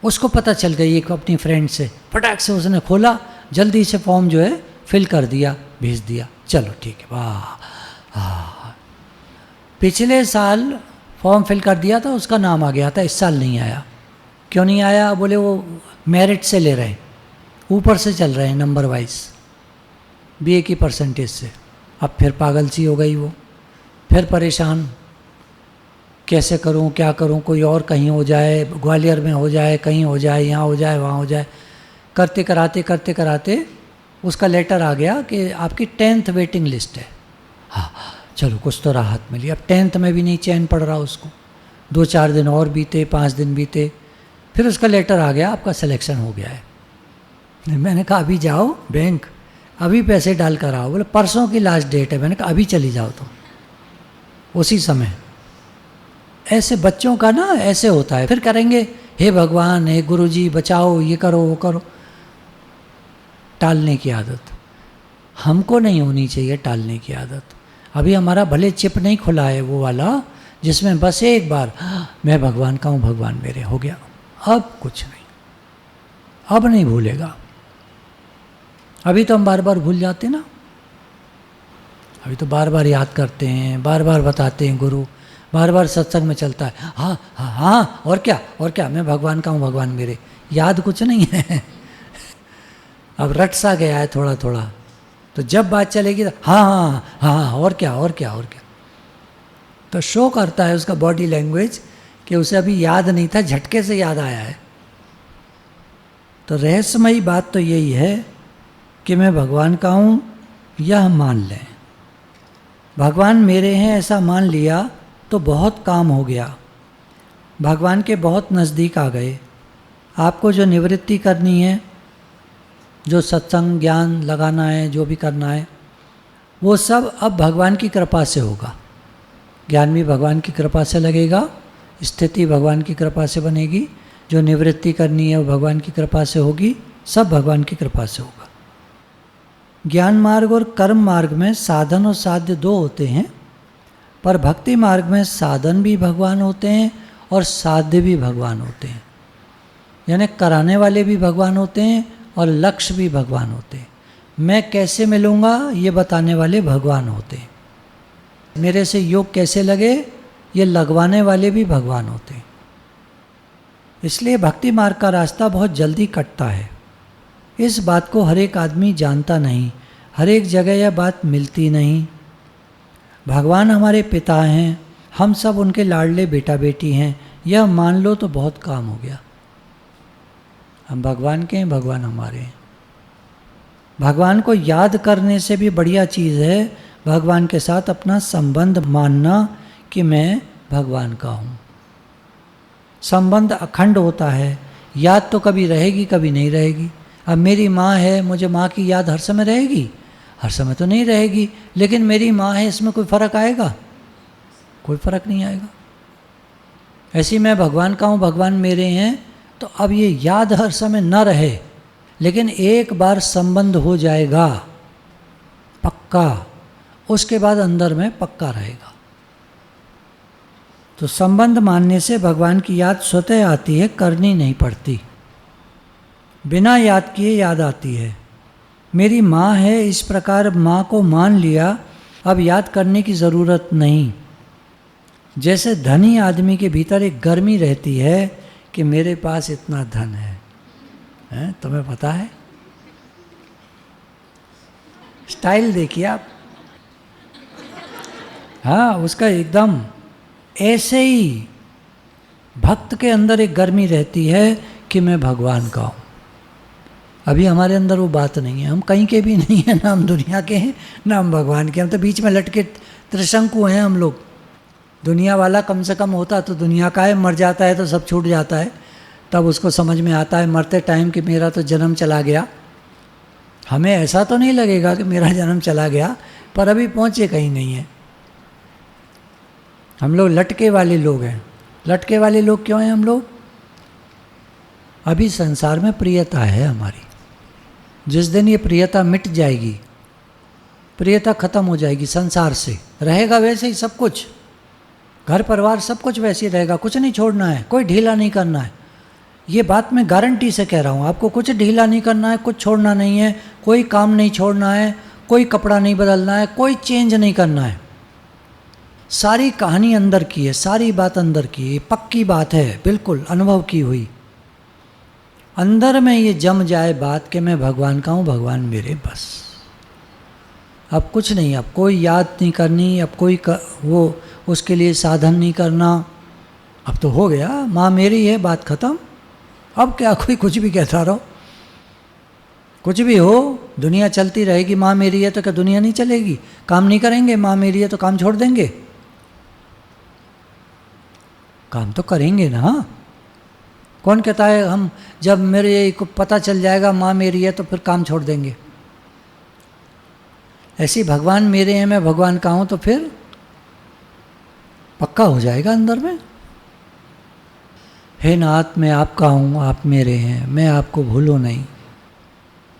A: उसको पता चल गई एक अपनी फ्रेंड से, फटाक से उसने खोला, जल्दी से फॉर्म जो है फिल कर दिया, भेज दिया, चलो ठीक है, वाह। पिछले साल फॉर्म फिल कर दिया था, उसका नाम आ गया था, इस साल नहीं आया। क्यों नहीं आया? बोले वो मेरिट से ले रहे हैं, ऊपर से चल रहे हैं नंबर वाइज, बीए की परसेंटेज से। अब फिर पागल सी हो गई वो, फिर परेशान, कैसे करूं क्या करूं, कोई और कहीं हो जाए, ग्वालियर में हो जाए, कहीं हो जाए, यहाँ हो जाए वहाँ हो जाए, करते कराते उसका लेटर आ गया कि आपकी 10th वेटिंग लिस्ट है। हाँ चलो कुछ तो राहत मिली। अब 10th में भी नहीं चैन पड़ रहा उसको, 2-4 दिन और बीते, 5 दिन बीते, फिर उसका लेटर आ गया आपका सिलेक्शन हो गया है। मैंने कहा अभी जाओ बैंक, अभी पैसे डाल कर आओ। बोले परसों की लास्ट डेट है। मैंने कहा अभी चली जाओ तुम, उसी समय ऐसे बच्चों का ना ऐसे होता है, फिर करेंगे हे भगवान, हे गुरु जी बचाओ, ये करो वो करो, टालने की आदत। हमको नहीं होनी चाहिए टालने की आदत। अभी हमारा भले चिप नहीं खुला है वो वाला, जिसमें बस एक बार मैं भगवान का हूँ, भगवान मेरे, हो गया, अब कुछ नहीं, अब नहीं भूलेगा। अभी तो हम बार बार भूल जाते ना, अभी तो बार बार याद करते हैं, बार बार बताते हैं गुरु, बार बार सत्संग में चलता है, हाँ हाँ हाँ और क्या और क्या, मैं भगवान का हूँ, भगवान मेरे, याद कुछ नहीं है। अब रट सा गया है थोड़ा थोड़ा, तो जब बात चलेगी तो हाँ हाँ हाँ हाँ और क्या और क्या और क्या, तो शो करता है उसका बॉडी लैंग्वेज कि उसे अभी याद नहीं था, झटके से याद आया है। तो रहस्यमयी बात तो यही है कि मैं भगवान का हूँ, यह मान लें। भगवान मेरे हैं ऐसा मान लिया तो बहुत काम हो गया, भगवान के बहुत नज़दीक आ गए। आपको जो निवृत्ति करनी है, जो सत्संग ज्ञान लगाना है, जो भी करना है, वो सब अब भगवान की कृपा से होगा। ज्ञान भी भगवान की कृपा से लगेगा, स्थिति भगवान की कृपा से बनेगी, जो निवृत्ति करनी है वो भगवान की कृपा से होगी, सब भगवान की कृपा से होगा। ज्ञान मार्ग और कर्म मार्ग में साधन और साध्य दो होते हैं, पर भक्ति मार्ग में साधन भी भगवान होते हैं और साध्य भी भगवान होते हैं। यानी कराने वाले भी भगवान होते हैं और लक्ष्य भी भगवान होते हैं। मैं कैसे मिलूँगा ये बताने वाले भगवान होते हैं। मेरे से योग कैसे लगे ये लगवाने वाले भी भगवान होते हैं। इसलिए भक्ति मार्ग का रास्ता बहुत जल्दी कटता है। इस बात को हर एक आदमी जानता नहीं, हर एक जगह यह बात मिलती नहीं। भगवान हमारे पिता हैं, हम सब उनके लाडले बेटा बेटी हैं, यह मान लो तो बहुत काम हो गया। हम भगवान के हैं, भगवान हमारे हैं। भगवान को याद करने से भी बढ़िया चीज़ है भगवान के साथ अपना संबंध मानना कि मैं भगवान का हूँ। संबंध अखंड होता है, याद तो कभी रहेगी कभी नहीं रहेगी। अब मेरी माँ है, मुझे माँ की याद हर समय रहेगी? हर समय तो नहीं रहेगी, लेकिन मेरी माँ है, इसमें कोई फ़र्क आएगा? कोई फ़र्क नहीं आएगा। ऐसे मैं भगवान का हूँ, भगवान मेरे हैं, तो अब ये याद हर समय न रहे, लेकिन एक बार संबंध हो जाएगा पक्का, उसके बाद अंदर में पक्का रहेगा। तो संबंध मानने से भगवान की याद स्वतः आती है, करनी नहीं पड़ती। बिना याद किए याद आती है। मेरी माँ है, इस प्रकार माँ को मान लिया, अब याद करने की ज़रूरत नहीं। जैसे धनी आदमी के भीतर एक गर्मी रहती है कि मेरे पास इतना धन है, तुम्हें पता है? स्टाइल देखिए आप, हाँ, उसका एकदम ऐसे ही भक्त के अंदर एक गर्मी रहती है कि मैं भगवान का हूँ। अभी हमारे अंदर वो बात नहीं है, हम कहीं के भी नहीं हैं, ना हम दुनिया के हैं ना हम भगवान के, हम तो बीच में लटके त्रिशंकु हैं हम लोग। दुनिया वाला कम से कम होता तो दुनिया का है, मर जाता है तो सब छूट जाता है, तब उसको समझ में आता है मरते टाइम कि मेरा तो जन्म चला गया। हमें ऐसा तो नहीं लगेगा कि मेरा जन्म चला गया, पर अभी पहुँचे कहीं नहीं है। हम लोग लटके वाले लोग हैं। लटके वाले लोग क्यों हैं हम लोग? अभी संसार में प्रियता है हमारी, जिस दिन ये प्रियता मिट जाएगी, प्रियता खत्म हो जाएगी संसार से, रहेगा वैसे ही सब कुछ, घर परिवार सब कुछ वैसे ही रहेगा, कुछ नहीं छोड़ना है, कोई ढीला नहीं करना है। ये बात मैं गारंटी से कह रहा हूँ, आपको कुछ ढीला नहीं करना है, कुछ छोड़ना नहीं है, कोई काम नहीं छोड़ना है, कोई कपड़ा नहीं बदलना है, कोई चेंज नहीं करना है। सारी कहानी अंदर की है, सारी बात अंदर की है, पक्की बात है, बिल्कुल अनुभव की हुई। अंदर में ये जम जाए बात कि मैं भगवान का हूँ, भगवान मेरे, बस। अब कुछ नहीं, अब कोई याद नहीं करनी, अब कोई वो उसके लिए साधन नहीं करना। अब तो हो गया, माँ मेरी है, बात खत्म। अब क्या कोई कुछ भी कहता रहो, कुछ भी हो, दुनिया चलती रहेगी। माँ मेरी है तो क्या दुनिया नहीं चलेगी? काम नहीं करेंगे? माँ मेरी है तो काम छोड़ देंगे? काम तो करेंगे ना। कौन कहता है हम जब मेरे को पता चल जाएगा माँ मेरी है तो फिर काम छोड़ देंगे? ऐसे भगवान मेरे हैं, मैं भगवान का हूँ, तो फिर पक्का हो जाएगा अंदर में, हे नाथ, मैं आपका हूँ, आप मेरे हैं, मैं आपको भूलूँ नहीं,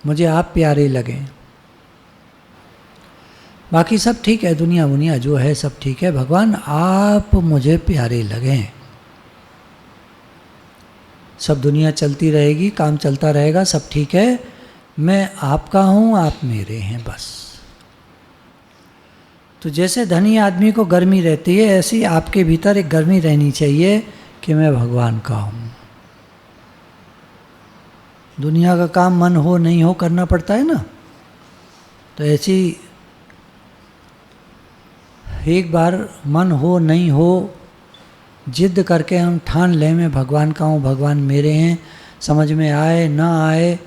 A: मुझे आप प्यारे लगें। बाकी सब ठीक है, दुनिया मुनिया जो है सब ठीक है, भगवान आप मुझे प्यारे लगें। सब दुनिया चलती रहेगी, काम चलता रहेगा, सब ठीक है, मैं आपका हूँ, आप मेरे हैं, बस। तो जैसे धनी आदमी को गर्मी रहती है, ऐसी आपके भीतर एक गर्मी रहनी चाहिए कि मैं भगवान का हूँ। दुनिया का काम मन हो नहीं हो करना पड़ता है ना, तो ऐसी एक बार मन हो नहीं हो जिद करके हम ठान लें मैं भगवान का हूँ, भगवान मेरे हैं, समझ में आए ना आए,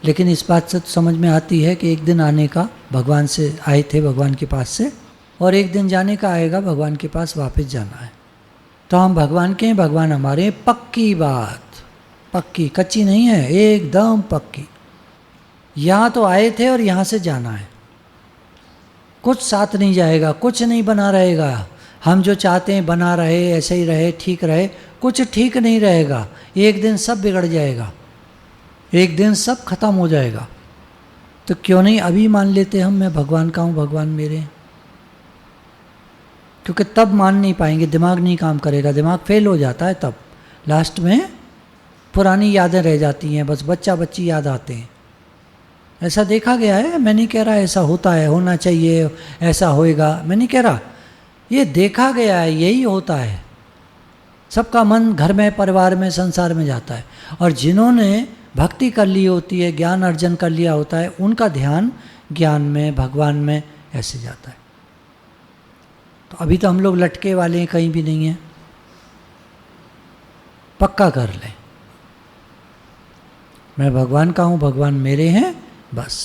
A: लेकिन इस बात से तो समझ में आती है कि एक दिन आने का, भगवान से आए थे भगवान के पास से, और एक दिन जाने का आएगा, भगवान के पास वापस जाना है। तो हम भगवान के हैं, भगवान हमारे हैं, पक्की बात, पक्की, कच्ची नहीं है, एकदम पक्की। यहाँ तो आए थे और यहाँ से जाना है, कुछ साथ नहीं जाएगा, कुछ नहीं बना रहेगा। हम जो चाहते हैं बना रहे, ऐसे ही रहे, ठीक रहे, कुछ ठीक नहीं रहेगा। एक दिन सब बिगड़ जाएगा, एक दिन सब खत्म हो जाएगा। तो क्यों नहीं अभी मान लेते हम, मैं भगवान का हूँ, भगवान मेरे हैं। क्योंकि तब मान नहीं पाएंगे, दिमाग नहीं काम करेगा, दिमाग फेल हो जाता है, तब लास्ट में पुरानी यादें रह जाती हैं, बस बच्चा बच्ची याद आते हैं। ऐसा देखा गया है, मैं नहीं कह रहा ऐसा होता है, होना चाहिए, ऐसा होएगा, मैं नहीं कह रहा, ये देखा गया है, यही होता है। सबका मन घर में, परिवार में, संसार में जाता है, और जिन्होंने भक्ति कर ली होती है, ज्ञान अर्जन कर लिया होता है, उनका ध्यान ज्ञान में, भगवान में ऐसे जाता है। तो अभी तो हम लोग लटके वाले हैं, कहीं भी नहीं है, पक्का कर लें, मैं भगवान का हूँ, भगवान मेरे हैं, बस।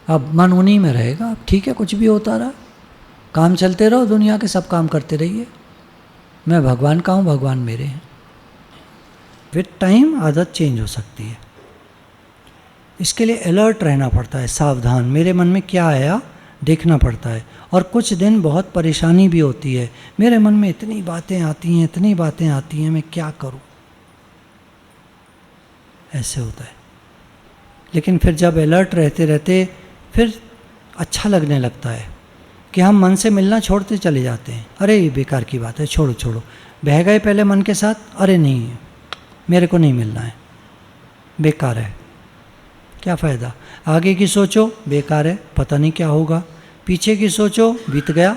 A: अब मन उन्हीं में रहेगा, अब ठीक है, कुछ भी होता रहा, काम चलते रहो, दुनिया के सब काम करते रहिए, मैं भगवान का हूँ, भगवान मेरे हैं। विद टाइम आदत चेंज हो सकती है, इसके लिए अलर्ट रहना पड़ता है, सावधान, मेरे मन में क्या आया देखना पड़ता है। और कुछ दिन बहुत परेशानी भी होती है, मेरे मन में इतनी बातें आती हैं, इतनी बातें आती हैं, मैं क्या करूं, ऐसे होता है। लेकिन फिर जब अलर्ट रहते रहते फिर अच्छा लगने लगता है कि हम मन से मिलना छोड़ते चले जाते हैं। अरे ये बेकार की बात है, छोड़ो छोड़ो, बह गए पहले मन के साथ, अरे नहीं मेरे को नहीं मिलना है, बेकार है, क्या फ़ायदा, आगे की सोचो, बेकार है, पता नहीं क्या होगा, पीछे की सोचो, बीत गया,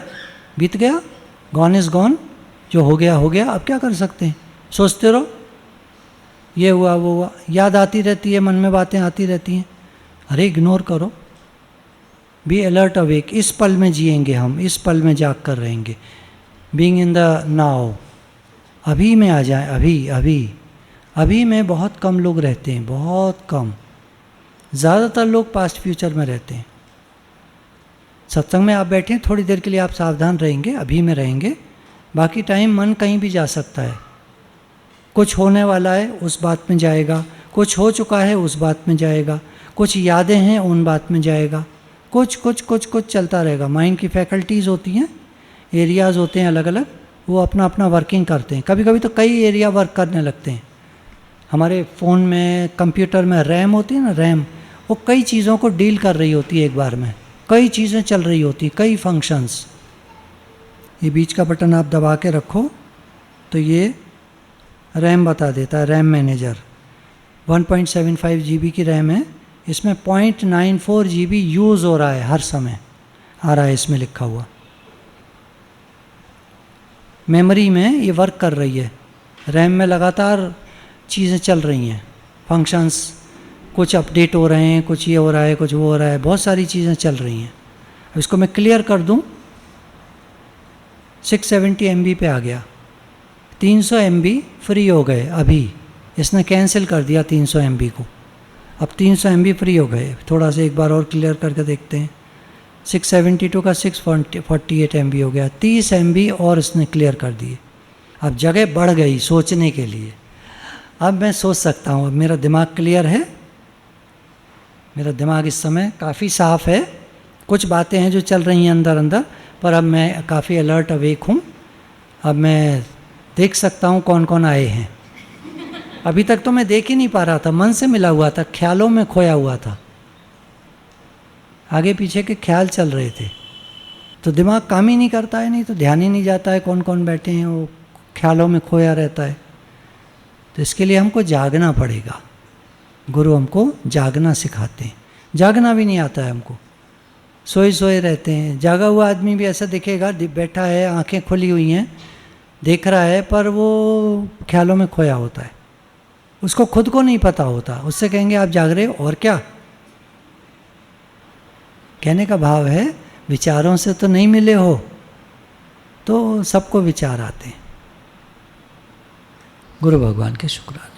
A: बीत गया, गॉन इज़ गॉन, जो हो गया हो गया, अब क्या कर सकते हैं, सोचते रहो, ये हुआ वो हुआ, याद आती रहती है, मन में बातें आती रहती हैं, अरे इग्नोर करो, बी अलर्ट अवेक, इस पल में जिएंगे हम, इस पल में जाग कर रहेंगे, बीइंग इन द नाउ, अभी में आ जाए, अभी अभी अभी में बहुत कम लोग रहते हैं, बहुत कम, ज़्यादातर लोग पास्ट फ्यूचर में रहते हैं। सत्संग में आप बैठे हैं, थोड़ी देर के लिए आप सावधान रहेंगे, अभी में रहेंगे, बाकी टाइम मन कहीं भी जा सकता है, कुछ होने वाला है उस बात में जाएगा, कुछ हो चुका है उस बात में जाएगा, कुछ यादें हैं उन बात में जाएगा, कुछ कुछ कुछ कुछ चलता रहेगा। माइंड की फैकल्टीज़ होती हैं, एरियाज़ होते हैं अलग अलग, वो अपना अपना वर्किंग करते हैं, कभी कभी तो कई एरिया वर्क करने लगते हैं। हमारे फ़ोन में, कंप्यूटर में रैम होती है ना, रैम, वो कई चीज़ों को डील कर रही होती है एक बार में, कई चीज़ें चल रही होती, कई फंक्शंस। ये बीच का बटन आप दबा के रखो तो ये रैम बता देता है, रैम मैनेजर। 1.75 GB की रैम है, इसमें 0.94 GB यूज़ हो रहा है, हर समय आ रहा है इसमें लिखा हुआ। मेमोरी में ये वर्क कर रही है, रैम में लगातार चीज़ें चल रही हैं, फंक्शंस, कुछ अपडेट हो रहे हैं, कुछ ये हो रहा है, कुछ वो हो रहा है, बहुत सारी चीज़ें चल रही हैं। अब इसको मैं क्लियर कर दूं, 670 MB पे आ गया, 300 MB फ्री हो गए, अभी इसने कैंसिल कर दिया 300 MB को, अब 300 MB फ्री हो गए। थोड़ा सा एक बार और क्लियर करके देखते हैं, 672 का 648 MB हो गया, 30 MB और इसने क्लियर कर दिए। अब जगह बढ़ गई सोचने के लिए, अब मैं सोच सकता हूँ, अब मेरा दिमाग क्लियर है, मेरा दिमाग इस समय काफ़ी साफ़ है, कुछ बातें हैं जो चल रही हैं अंदर अंदर, पर अब मैं काफ़ी अलर्ट अवेक हूँ, अब मैं देख सकता हूँ कौन कौन आए हैं। अभी तक तो मैं देख ही नहीं पा रहा था, मन से मिला हुआ था, ख्यालों में खोया हुआ था, आगे पीछे के ख्याल चल रहे थे, तो दिमाग काम ही नहीं करता है, नहीं तो ध्यान ही नहीं जाता है कौन कौन बैठे हैं, वो ख्यालों में खोया रहता है। तो इसके लिए हमको जागना पड़ेगा। गुरु हमको जागना सिखाते हैं। जागना भी नहीं आता है हमको, सोए सोए रहते हैं। जागा हुआ आदमी भी ऐसा दिखेगा, बैठा है, आंखें खुली हुई हैं, देख रहा है, पर वो ख्यालों में खोया होता है, उसको खुद को नहीं पता होता। उससे कहेंगे आप जाग रहे हो, और क्या? कहने का भाव है विचारों से तो नहीं मिले हो, तो सबको विचार आते हैं। गुरु भगवान के शुक्राने।